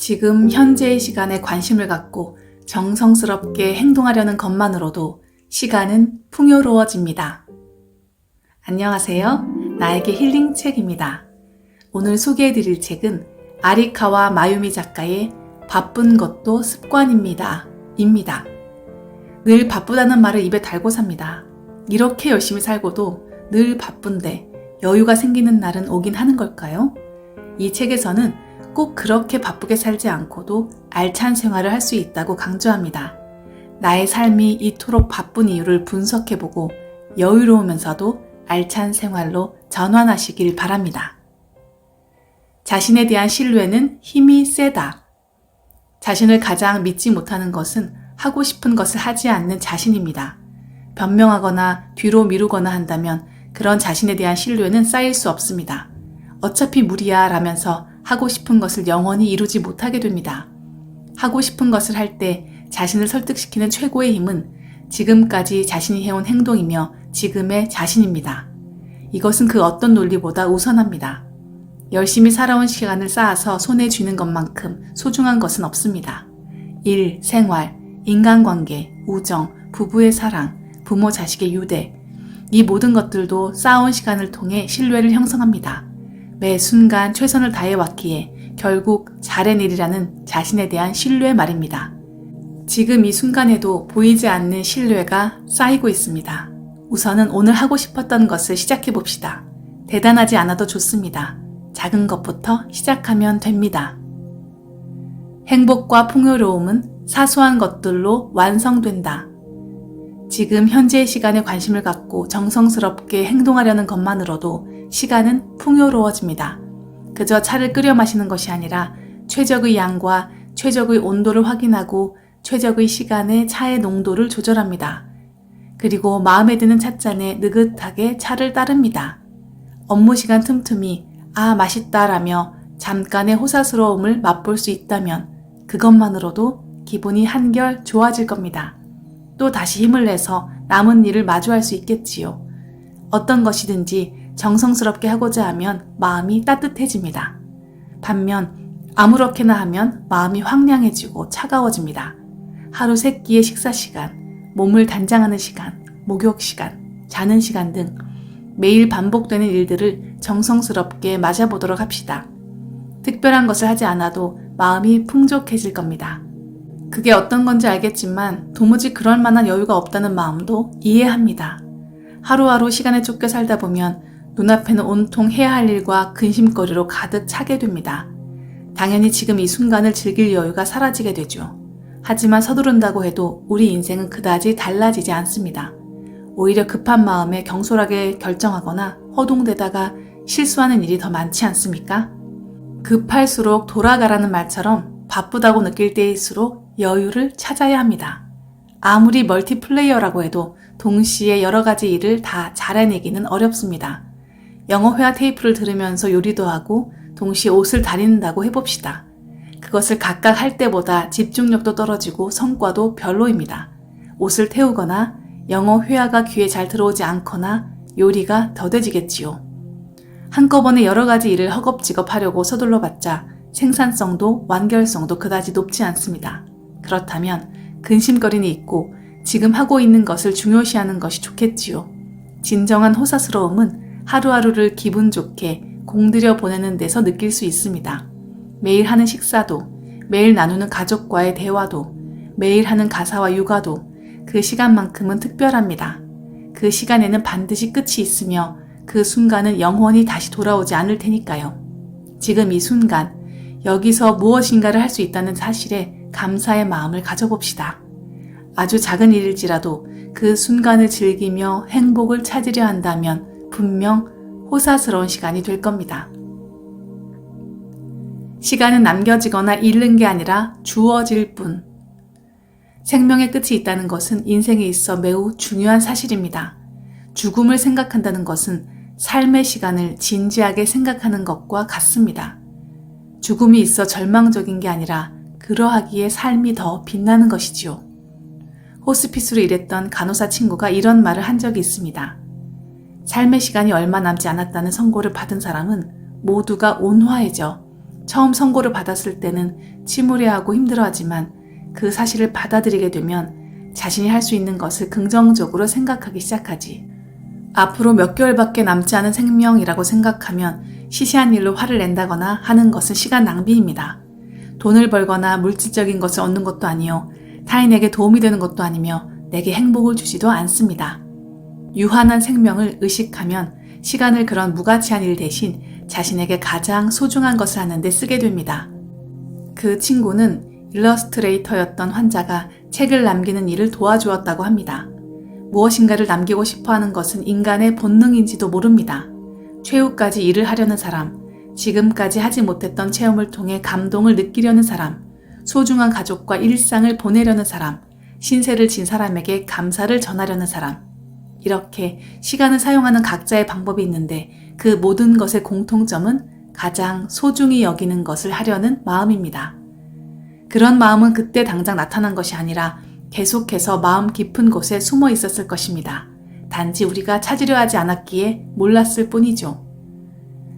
지금 현재의 시간에 관심을 갖고 정성스럽게 행동하려는 것만으로도 시간은 풍요로워집니다. 안녕하세요. 나에게 힐링책입니다. 오늘 소개해드릴 책은 아리카와 마유미 작가의 바쁜 것도 습관입니다. 늘 바쁘다는 말을 입에 달고 삽니다. 이렇게 열심히 살고도 늘 바쁜데 여유가 생기는 날은 오긴 하는 걸까요? 이 책에서는 꼭 그렇게 바쁘게 살지 않고도 알찬 생활을 할 수 있다고 강조합니다. 나의 삶이 이토록 바쁜 이유를 분석해보고 여유로우면서도 알찬 생활로 전환하시길 바랍니다. 자신에 대한 신뢰는 힘이 세다. 자신을 가장 믿지 못하는 것은 하고 싶은 것을 하지 않는 자신입니다. 변명하거나 뒤로 미루거나 한다면 그런 자신에 대한 신뢰는 쌓일 수 없습니다. 어차피 무리야 라면서 하고 싶은 것을 영원히 이루지 못하게 됩니다. 하고 싶은 것을 할 때 자신을 설득시키는 최고의 힘은 지금까지 자신이 해온 행동이며 지금의 자신입니다. 이것은 그 어떤 논리보다 우선합니다. 열심히 살아온 시간을 쌓아서 손에 쥐는 것만큼 소중한 것은 없습니다. 일, 생활, 인간관계, 우정, 부부의 사랑, 부모 자식의 유대, 이 모든 것들도 쌓아온 시간을 통해 신뢰를 형성합니다. 매 순간 최선을 다해왔기에 결국 잘해내리라는 자신에 대한 신뢰 말입니다. 지금 이 순간에도 보이지 않는 신뢰가 쌓이고 있습니다. 우선은 오늘 하고 싶었던 것을 시작해봅시다. 대단하지 않아도 좋습니다. 작은 것부터 시작하면 됩니다. 행복과 풍요로움은 사소한 것들로 완성된다. 지금 현재의 시간에 관심을 갖고 정성스럽게 행동하려는 것만으로도 시간은 풍요로워집니다. 그저 차를 끓여 마시는 것이 아니라 최적의 양과 최적의 온도를 확인하고 최적의 시간에 차의 농도를 조절합니다. 그리고 마음에 드는 찻잔에 느긋하게 차를 따릅니다. 업무 시간 틈틈이 아 맛있다 라며 잠깐의 호사스러움을 맛볼 수 있다면 그것만으로도 기분이 한결 좋아질 겁니다. 또 다시 힘을 내서 남은 일을 마주할 수 있겠지요. 어떤 것이든지 정성스럽게 하고자 하면 마음이 따뜻해집니다. 반면 아무렇게나 하면 마음이 황량해지고 차가워집니다. 하루 3끼의 식사 시간, 몸을 단장하는 시간, 목욕 시간, 자는 시간 등 매일 반복되는 일들을 정성스럽게 맞아보도록 합시다. 특별한 것을 하지 않아도 마음이 풍족해질 겁니다. 그게 어떤 건지 알겠지만 도무지 그럴 만한 여유가 없다는 마음도 이해합니다. 하루하루 시간에 쫓겨 살다 보면 눈앞에는 온통 해야 할 일과 근심거리로 가득 차게 됩니다. 당연히 지금 이 순간을 즐길 여유가 사라지게 되죠. 하지만 서두른다고 해도 우리 인생은 그다지 달라지지 않습니다. 오히려 급한 마음에 경솔하게 결정하거나 허둥대다가 실수하는 일이 더 많지 않습니까? 급할수록 돌아가라는 말처럼 바쁘다고 느낄 때일수록 여유를 찾아야 합니다. 아무리 멀티플레이어라고 해도 동시에 여러 가지 일을 다 잘해내기는 어렵습니다. 영어 회화 테이프를 들으면서 요리도 하고 동시에 옷을 다린다고 해봅시다. 그것을 각각 할 때보다 집중력도 떨어지고 성과도 별로입니다. 옷을 태우거나 영어 회화가 귀에 잘 들어오지 않거나 요리가 더뎌지겠지요. 한꺼번에 여러 가지 일을 허겁지겁 하려고 서둘러봤자 생산성도 완결성도 그다지 높지 않습니다. 그렇다면 근심거리는 있고 지금 하고 있는 것을 중요시하는 것이 좋겠지요. 진정한 호사스러움은 하루하루를 기분 좋게 공들여 보내는 데서 느낄 수 있습니다. 매일 하는 식사도, 매일 나누는 가족과의 대화도, 매일 하는 가사와 육아도 그 시간만큼은 특별합니다. 그 시간에는 반드시 끝이 있으며 그 순간은 영원히 다시 돌아오지 않을 테니까요. 지금 이 순간, 여기서 무엇인가를 할 수 있다는 사실에 감사의 마음을 가져봅시다. 아주 작은 일일지라도 그 순간을 즐기며 행복을 찾으려 한다면 분명 호사스러운 시간이 될 겁니다. 시간은 남겨지거나 잃는 게 아니라 주어질 뿐. 생명의 끝이 있다는 것은 인생에 있어 매우 중요한 사실입니다. 죽음을 생각한다는 것은 삶의 시간을 진지하게 생각하는 것과 같습니다. 죽음이 있어 절망적인 게 아니라 그러하기에 삶이 더 빛나는 것이지요. 호스피스로 일했던 간호사 친구가 이런 말을 한 적이 있습니다. 삶의 시간이 얼마 남지 않았다는 선고를 받은 사람은 모두가 온화해져 처음 선고를 받았을 때는 침울해하고 힘들어하지만 그 사실을 받아들이게 되면 자신이 할 수 있는 것을 긍정적으로 생각하기 시작하지. 앞으로 몇 개월밖에 남지 않은 생명이라고 생각하면 시시한 일로 화를 낸다거나 하는 것은 시간 낭비입니다. 돈을 벌거나 물질적인 것을 얻는 것도 아니요, 타인에게 도움이 되는 것도 아니며 내게 행복을 주지도 않습니다. 유한한 생명을 의식하면 시간을 그런 무가치한 일 대신 자신에게 가장 소중한 것을 하는 데 쓰게 됩니다. 그 친구는 일러스트레이터였던 환자가 책을 남기는 일을 도와주었다고 합니다. 무엇인가를 남기고 싶어하는 것은 인간의 본능인지도 모릅니다. 최후까지 일을 하려는 사람, 지금까지 하지 못했던 체험을 통해 감동을 느끼려는 사람, 소중한 가족과 일상을 보내려는 사람, 신세를 진 사람에게 감사를 전하려는 사람. 이렇게 시간을 사용하는 각자의 방법이 있는데 그 모든 것의 공통점은 가장 소중히 여기는 것을 하려는 마음입니다. 그런 마음은 그때 당장 나타난 것이 아니라 계속해서 마음 깊은 곳에 숨어 있었을 것입니다. 단지 우리가 찾으려 하지 않았기에 몰랐을 뿐이죠.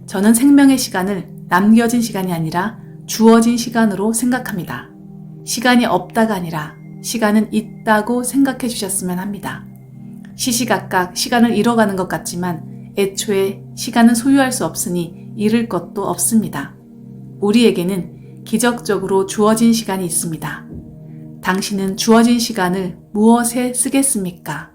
저는 생명의 시간을 남겨진 시간이 아니라 주어진 시간으로 생각합니다. 시간이 없다가 아니라 시간은 있다고 생각해 주셨으면 합니다. 시시각각 시간을 잃어가는 것 같지만 애초에 시간은 소유할 수 없으니 잃을 것도 없습니다. 우리에게는 기적적으로 주어진 시간이 있습니다. 당신은 주어진 시간을 무엇에 쓰겠습니까?